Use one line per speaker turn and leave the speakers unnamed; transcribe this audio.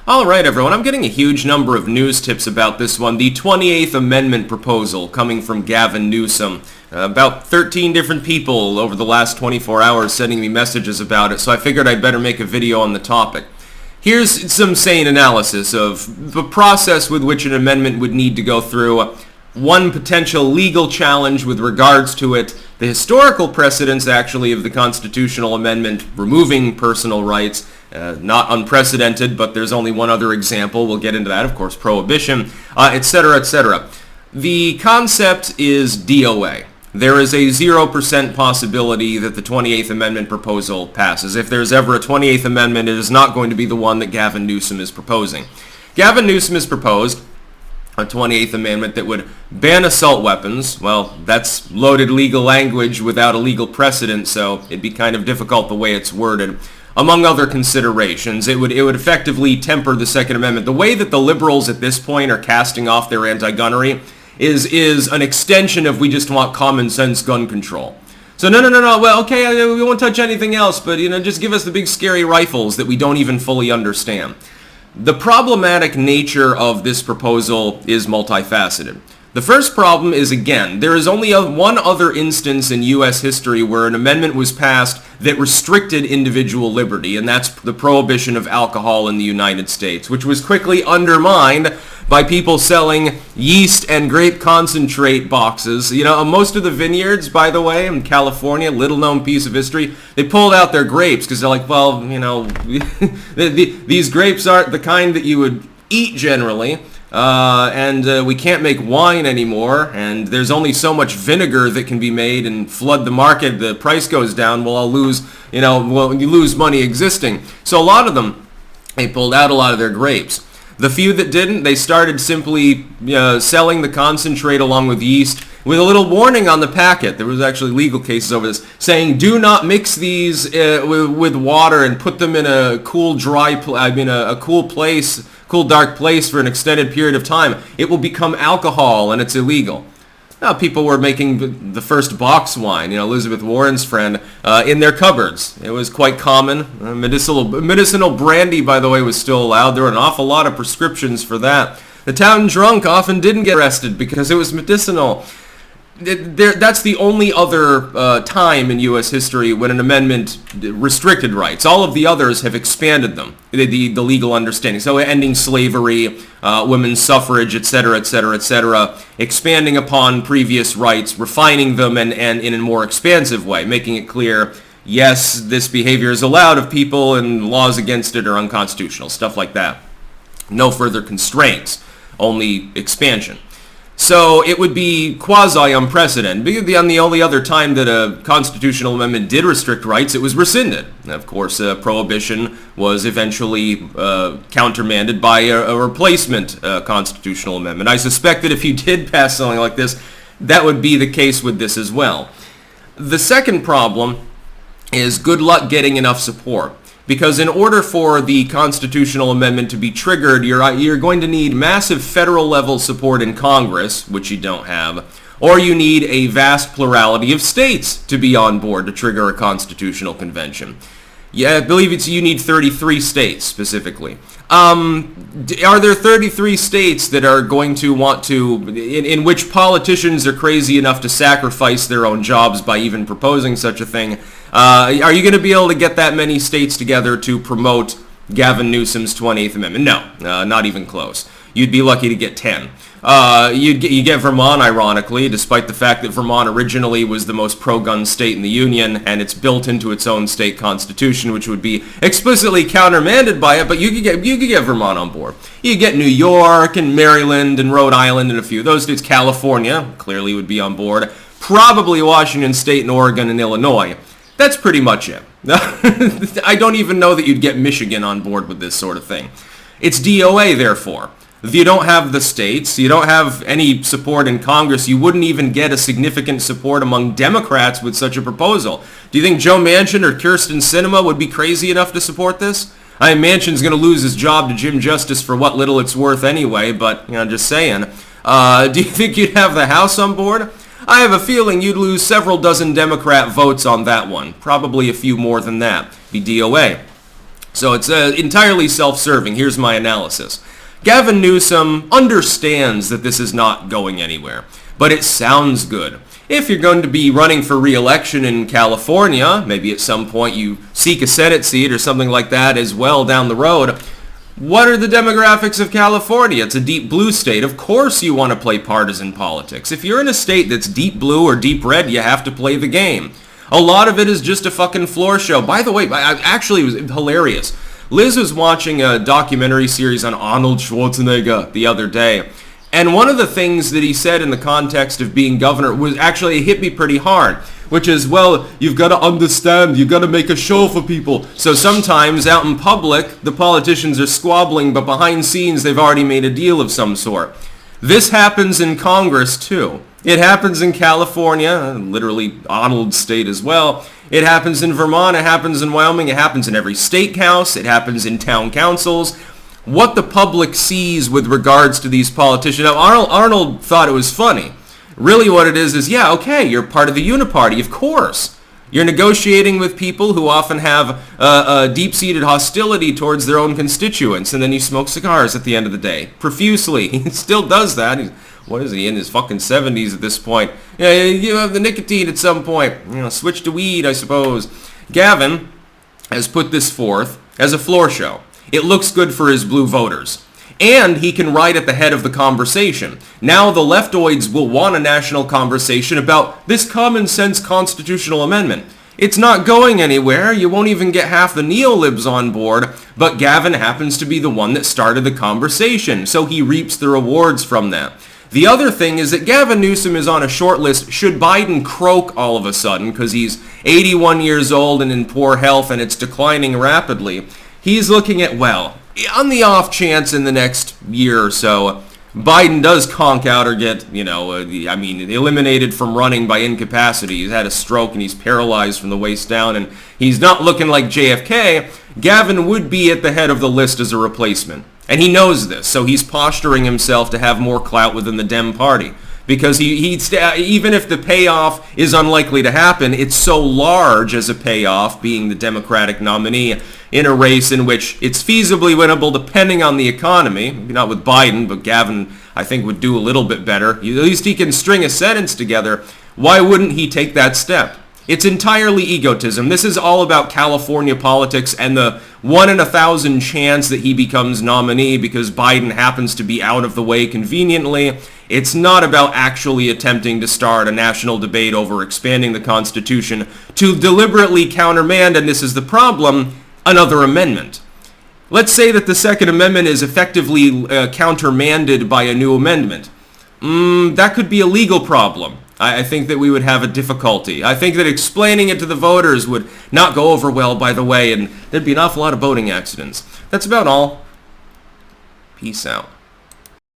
All right, everyone. I'm getting a huge number of news tips about this one. The 28th Amendment proposal coming from Gavin Newsom. About 13 different people over the last 24 hours sending me messages about it, so I figured I'd better make a video on the topic. Here's some sane analysis of the process with which an amendment would need to go through, one potential legal challenge with regards to it, the historical precedents actually of the constitutional amendment removing personal rights, not unprecedented, but there's only one other example. We'll get into that, of course, prohibition, etc., etc. The concept is DOA. There is a 0% possibility that the 28th Amendment proposal passes. If there's ever a 28th Amendment, it is not going to be the one that Gavin Newsom is proposing. Gavin Newsom has proposed a 28th Amendment that would ban assault weapons. Well, that's loaded legal language without a legal precedent, so it'd be kind of difficult the way it's worded. Among other considerations, it would effectively temper the Second Amendment. The way that the liberals at this point are casting off their anti-gunnery is an extension of we just want common sense gun control. So no, well, okay, we won't touch anything else, but, just give us the big scary rifles that we don't even fully understand. The problematic nature of this proposal is multifaceted. The first problem is, again, there is only one other instance in U.S. history where an amendment was passed that restricted individual liberty, and that's the prohibition of alcohol in the United States, which was quickly undermined by people selling yeast and grape concentrate boxes. Most of the vineyards, by the way, in California, little-known piece of history, they pulled out their grapes because they're like, well, these grapes aren't the kind that you would eat generally. And we can't make wine anymore, and there's only so much vinegar that can be made and flood the market. The price goes down. Well, you lose money existing. So a lot of them, they pulled out a lot of their grapes. The few that didn't, they started simply selling the concentrate along with yeast with a little warning on the packet. There was actually legal cases over this saying, do not mix these with water and put them in a cool, cool dark place for an extended period of time. It will become alcohol and it's illegal. Now, people were making the first box wine, Elizabeth Warren's friend, in their cupboards. It was quite common. Medicinal brandy, by the way, was still allowed. There were an awful lot of prescriptions for that. The town drunk often didn't get arrested because it was medicinal. That's the only other time in U.S. history when an amendment restricted rights. All of the others have expanded them, the legal understanding. So ending slavery, women's suffrage, etc., etc., etc., expanding upon previous rights, refining them, and in a more expansive way, making it clear, yes, this behavior is allowed of people and laws against it are unconstitutional, stuff like that. No further constraints, only expansion. So it would be quasi-unprecedented. And the only other time that a constitutional amendment did restrict rights, it was rescinded. Of course, prohibition was eventually countermanded by a replacement constitutional amendment. I suspect that if you did pass something like this, that would be the case with this as well. The second problem is good luck getting enough support. Because in order for the constitutional amendment to be triggered, you're going to need massive federal level support in Congress, which you don't have, or you need a vast plurality of states to be on board to trigger a constitutional convention. Yeah, I believe you need 33 states specifically. Are there 33 states that are going to want to, in which politicians are crazy enough to sacrifice their own jobs by even proposing such a thing? Are you going to be able to get that many states together to promote Gavin Newsom's 28th Amendment? No, not even close. You'd be lucky to get 10. You get Vermont, ironically, despite the fact that Vermont originally was the most pro-gun state in the Union, and it's built into its own state constitution, which would be explicitly countermanded by it, but you could get Vermont on board. You could get New York and Maryland and Rhode Island and a few of those states. California clearly would be on board. Probably Washington State and Oregon and Illinois. That's pretty much it. I don't even know that you'd get Michigan on board with this sort of thing. It's DOA, therefore. If you don't have the states, you don't have any support in Congress, you wouldn't even get a significant support among Democrats with such a proposal. Do you think Joe Manchin or Kyrsten Sinema would be crazy enough to support this? I mean, Manchin's going to lose his job to Jim Justice for what little it's worth anyway, but, just saying. Do you think you'd have the House on board? I have a feeling you'd lose several dozen Democrat votes on that one. Probably a few more than that. Be DOA. So it's entirely self-serving. Here's my analysis. Gavin Newsom understands that this is not going anywhere, but it sounds good. If you're going to be running for re-election in California, maybe at some point you seek a Senate seat or something like that as well down the road, what are the demographics of California? It's a deep blue state. Of course you want to play partisan politics. If you're in a state that's deep blue or deep red, you have to play the game. A lot of it is just a fucking floor show. By the way, actually it was hilarious. Liz was watching a documentary series on Arnold Schwarzenegger the other day. And one of the things that he said in the context of being governor was actually, it hit me pretty hard, which is, well, you've got to understand, you've got to make a show for people. So sometimes out in public, the politicians are squabbling, but behind scenes, they've already made a deal of some sort. This happens in Congress, too. It happens in California, literally Arnold's state as well. It happens in Vermont, it happens in Wyoming, it happens in every state house, it happens in town councils. What the public sees with regards to these politicians. Now, Arnold thought it was funny. Really what it is, yeah, okay, you're part of the uniparty, of course. You're negotiating with people who often have a deep-seated hostility towards their own constituents, and then you smoke cigars at the end of the day, profusely. He still does that. What is he, in his fucking 70s at this point? Yeah, you have the nicotine at some point. Switch to weed, I suppose. Gavin has put this forth as a floor show. It looks good for his blue voters. And he can ride at the head of the conversation. Now the leftoids will want a national conversation about this common sense constitutional amendment. It's not going anywhere. You won't even get half the neolibs on board, but Gavin happens to be the one that started the conversation, so he reaps the rewards from that. The other thing is that Gavin Newsom is on a short list should Biden croak all of a sudden because he's 81 years old and in poor health and it's declining rapidly. He's looking at, well, on the off chance in the next year or so, Biden does conk out or get, eliminated from running by incapacity. He's had a stroke and he's paralyzed from the waist down and he's not looking like JFK. Gavin would be at the head of the list as a replacement. And he knows this, so he's posturing himself to have more clout within the Dem Party. Because even if the payoff is unlikely to happen, it's so large as a payoff, being the Democratic nominee in a race in which it's feasibly winnable depending on the economy. Maybe not with Biden, but Gavin, I think, would do a little bit better. At least he can string a sentence together. Why wouldn't he take that step? It's entirely egotism. This is all about California politics and the 1 in 1,000 chance that he becomes nominee because Biden happens to be out of the way conveniently. It's not about actually attempting to start a national debate over expanding the Constitution to deliberately countermand, and this is the problem, another amendment. Let's say that the Second Amendment is effectively countermanded by a new amendment. That could be a legal problem. I think that we would have a difficulty. I think that explaining it to the voters would not go over well, by the way, and there'd be an awful lot of voting accidents. That's about all. Peace out.